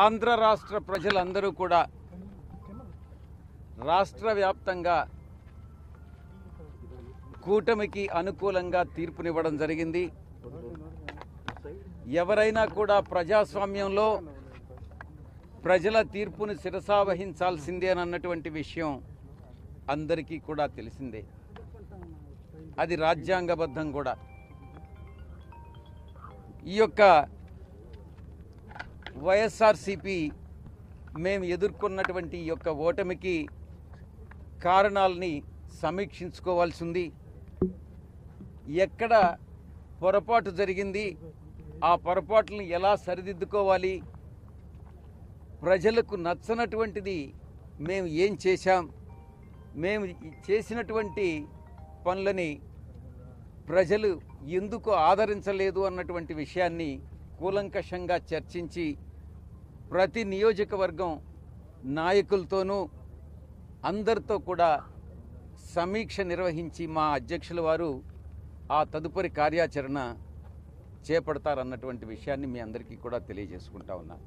ఆంధ్ర రాష్ట్ర ప్రజలందరూ కూడా రాష్ట్ర వ్యాప్తంగా కూటమికి అనుకూలంగా తీర్పునివ్వడం జరిగింది. ఎవరైనా కూడా ప్రజాస్వామ్యంలో ప్రజల తీర్పును శిరసావహించాల్సిందేనన్నటువంటి విషయం అందరికీ కూడా తెలిసిందే. అది రాజ్యాంగబద్ధం కూడా. ఈ యొక్క వైఎస్ఆర్సీపీ మేము ఎదుర్కొన్నటువంటి ఈ యొక్క ఓటమికి కారణాలని సమీక్షించుకోవాల్సి ఉంది. ఎక్కడ పొరపాటు జరిగింది, ఆ పొరపాట్లను ఎలా సరిదిద్దుకోవాలి, ప్రజలకు నచ్చనటువంటిది మేము ఏం చేశాం, మేము చేసినటువంటి పనులని ప్రజలు ఎందుకు ఆదరించలేదు అన్నటువంటి విషయాన్ని కూలంకషంగా చర్చించి ప్రతి నియోజకవర్గం నాయకులతోనూ అందరితో కూడా సమీక్ష నిర్వహించి మా అధ్యక్షుల వారు ఆ తదుపరి కార్యాచరణ చేపడతారన్నటువంటి విషయాన్ని మీ అందరికీ కూడా తెలియజేసుకుంటా ఉన్నాను.